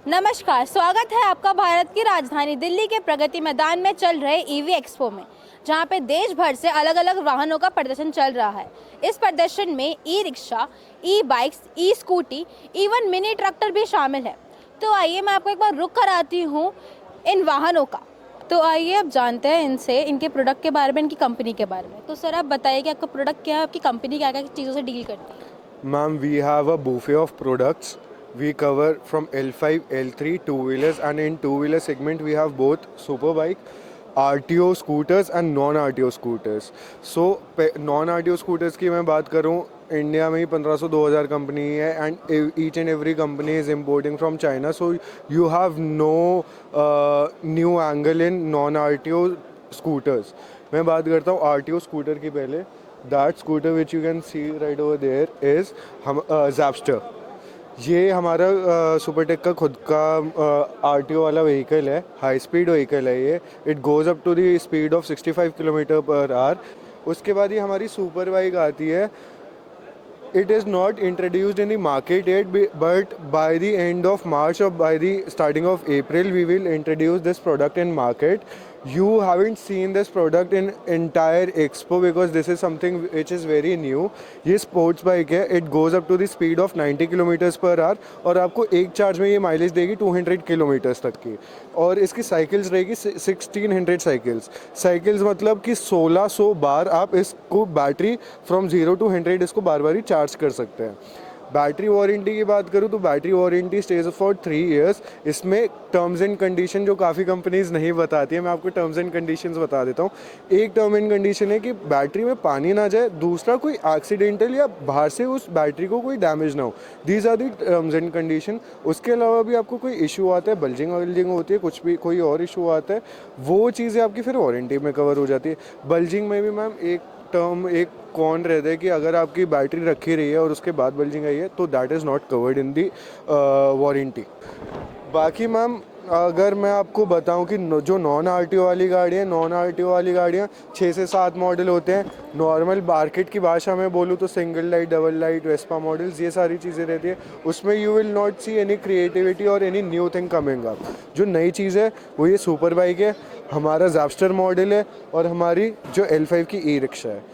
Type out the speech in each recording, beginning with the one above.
नमस्कार, स्वागत है आपका भारत की राजधानी दिल्ली के प्रगति मैदान में चल रहे ईवी एक्सपो में, जहां पे देश भर से अलग अलग वाहनों का प्रदर्शन चल रहा है। इस प्रदर्शन में e rickshaw, e bikes, e scooty, even mini tractor भी शामिल है। तो आइए मैं आपको एक बार रुक कराती हूँ इन वाहनों का। तो आइए अब जानते हैं इनसे, इनके प्रोडक्ट के बारे में, इनकी कंपनी के बारे में। तो सर आप बताइए कि आपका प्रोडक्ट क्या है, आपकी कंपनी क्या क्या चीज़ों से डील करती है। Ma'am, we have a buffet of products. We cover from L5, L3, two-wheelers, and in two-wheeler segment we have both superbike, RTO scooters and non-RTO scooters. So non-RTO scooters की मैं बात करूँ, इंडिया में ही 1500-2000 company है and each and every company is importing from China, so you have no new angle in non RTO scooters. मैं बात करता हूँ RTO स्कूटर की पहले। That scooter which you can see right over there is Zapster. ये हमारा Supertech का खुद का RTO वाला व्हीकल है, हाई स्पीड व्हीकल है ये। It goes up to the speed of 65 kilometre per hour. उसके बाद ये हमारी सुपर बाइक आती है। It is not introduced in the market yet, but by the end of March or by the starting of April, we will introduce this product in market. You haven't seen this product in entire expo because this is something which is very new. ये sports bike है। It goes up to the speed of 90 kilometres per hour और आपको एक charge में ये mileage देगी 200 kilometres तक की। और इसकी साइकिल्स रहेगी 1600 साइकिल्स मतलब कि 1600 बार आप इसको बैटरी फ्रॉम 0 to 100 इसको बार बार ही चार्ज कर सकते हैं। बैटरी वारंटी की बात करूँ तो battery warranty stage for 3 years। इसमें टर्म्स एंड कंडीशन जो काफ़ी कंपनीज नहीं बताती है, मैं आपको टर्म्स एंड कंडीशंस बता देता हूँ। एक टर्म एंड कंडीशन है कि बैटरी में पानी ना जाए, दूसरा कोई एक्सीडेंटल या बाहर से उस बैटरी को कोई डैमेज ना हो। These are the terms and condition. उसके अलावा भी आपको कोई इशू आता है, बल्जिंग वल्जिंग होती है, कुछ भी कोई और इशू आता है, वो चीज़ें आपकी फिर वारंटी में कवर हो जाती है। बल्जिंग में भी मैम एक टर्म एक कौन रहता है कि अगर आपकी बैटरी रखी रही है और उसके बाद बल्जिंग आई है तो that is not covered in the warranty. बाकी मैम अगर मैं आपको बताऊं कि जो नॉन RTO वाली गाड़ी है, नॉन RTO वाली गाड़ियाँ 6 से 7 मॉडल होते हैं। नॉर्मल मार्केट की भाषा में बोलूँ तो single light, double light, Vespa models, ये सारी चीज़ें रहती है। उसमें you will not see any creativity और any new thing coming up. जो नई चीज़ है वो ये सुपर बाइक है, हमारा ज़ैपस्टर मॉडल है और हमारी जो L5 की ई रिक्शा है।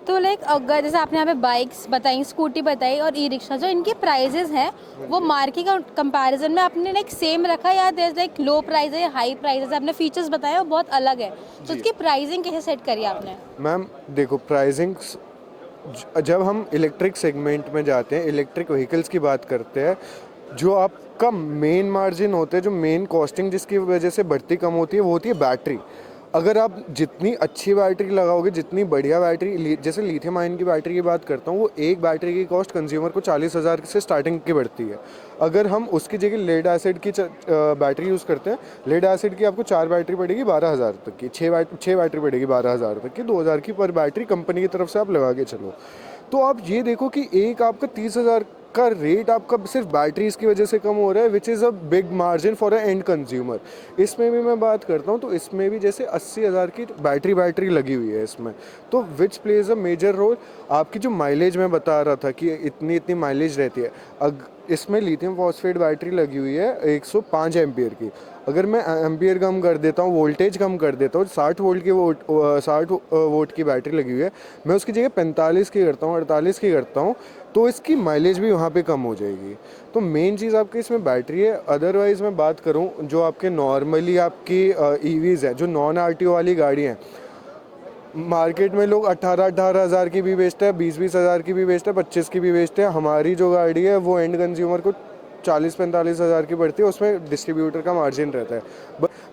तो लाइक अगर जैसे आपने यहाँ पे बाइक्स बताई, स्कूटी बताई और ई रिक्शा, जो इनके प्राइजेस हैं वो मार्केट का कंपैरिजन में आपने लाइक सेम रखा या देयर लाइक लो प्राइस है या हाई प्राइस है? आपने फीचर्स बताए वो बहुत अलग है, तो उसकी प्राइसिंग कैसे सेट करी आपने? मैम देखो, प्राइसिंग जब हम इलेक्ट्रिक सेगमेंट में जाते हैं, इलेक्ट्रिक व्हीकल्स की बात करते हैं, जो आपका मेन मार्जिन होता है, जो मेन कॉस्टिंग जिसकी वजह से बढ़ती कम होती है, वो होती है बैटरी। अगर आप जितनी अच्छी बैटरी लगाओगे, जितनी बढ़िया बैटरी, जैसे लिथियम आयन की बैटरी की बात करता हूँ, वो एक बैटरी की कॉस्ट कंज्यूमर को 40,000 से स्टार्टिंग की पड़ती है। अगर हम उसकी जगह लेड एसिड की बैटरी यूज़ करते हैं, लेड एसिड की आपको 4 बैटरी पड़ेगी 12,000 तक की, 6 बैटरी पड़ेगी 12,000 तक की, 2,000 की पर बैटरी कंपनी की तरफ से आप लगा के चलो। तो आप ये देखो कि एक आपका 30,000 का रेट आपका सिर्फ बैटरीज की वजह से कम हो रहा है, which is a big margin for a and consumer. इसमें भी मैं बात करता हूँ तो इसमें भी जैसे 80,000 की बैटरी लगी हुई है इसमें, तो which plays a major role. आपकी जो माइलेज मैं बता रहा था कि इतनी इतनी माइलेज रहती है, इसमें लिथियम फॉस्फेट बैटरी लगी हुई है 105 एम्पियर की। अगर मैं एम्पियर कम कर देता हूँ, वोल्टेज कम कर देता हूँ, 60 वोल्ट की बैटरी लगी हुई है, मैं उसकी जगह 45 की करता हूँ, 48 की करता हूँ, तो इसकी माइलेज भी वहाँ पे कम हो जाएगी। तो मेन चीज़ आपकी इसमें बैटरी है। अदरवाइज़ मैं बात करूँ जो आपके नॉर्मली आपकी ईवीज़ है, जो नॉन RTO वाली गाड़ी हैं, मार्केट में लोग 18,000 हज़ार की भी बेचते हैं, 20,000 हज़ार की भी बेचते हैं, 25 की भी बेचते हैं। हमारी जो गाड़ी है वो एंड कंज्यूमर को 40-45 हज़ार की पड़ती है। उसमें डिस्ट्रीब्यूटर का मार्जिन रहता है।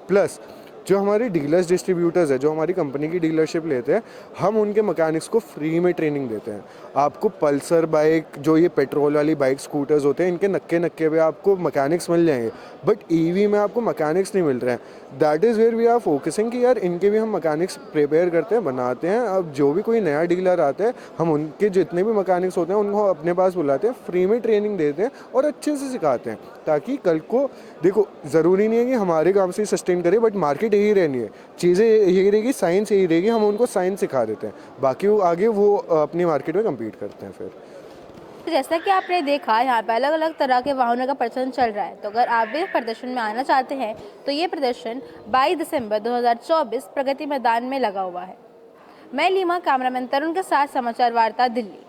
प्लस जो हमारे डीलर्स डिस्ट्रीब्यूटर्स है, जो हमारी कंपनी की डीलरशिप लेते हैं, हम उनके मैकेनिक्स को फ्री में ट्रेनिंग देते हैं। आपको पल्सर बाइक, जो ये पेट्रोल वाली बाइक स्कूटर्स होते हैं, इनके नक्के नक्के पे आपको मैकेनिक्स मिल जाएंगे, बट ईवी में आपको मैकेनिक्स नहीं मिल रहे हैं। That is where we are focusing कि यार इनके भी हम मैकेनिक्स प्रिपेयर करते हैं, बनाते हैं। अब जो भी कोई नया डीलर आता है, हम उनके जितने भी मैकेनिक्स होते हैं उनको अपने पास बुलाते हैं, फ्री में ट्रेनिंग देते हैं और अच्छे से सिखाते हैं, ताकि कल को देखो, ज़रूरी नहीं है कि हमारे काम से सस्टेन करे, बट मार्केट यही रहनी है, चीज़ें यही रहेगी, साइंस यही रहेगी, हम उनको साइंस सिखा देते हैं, बाकी वो आगे वो अपनी मार्केट में कम्पीट करते हैं फिर। तो जैसा कि आपने देखा यहाँ पे अलग अलग तरह के वाहनों का प्रदर्शन चल रहा है। तो अगर आप भी प्रदर्शन में आना चाहते हैं तो ये प्रदर्शन 22 दिसंबर 2024 प्रगति मैदान में लगा हुआ है। मैं लीमा, कैमरामैन तरुण के साथ समाचार वार्ता, दिल्ली।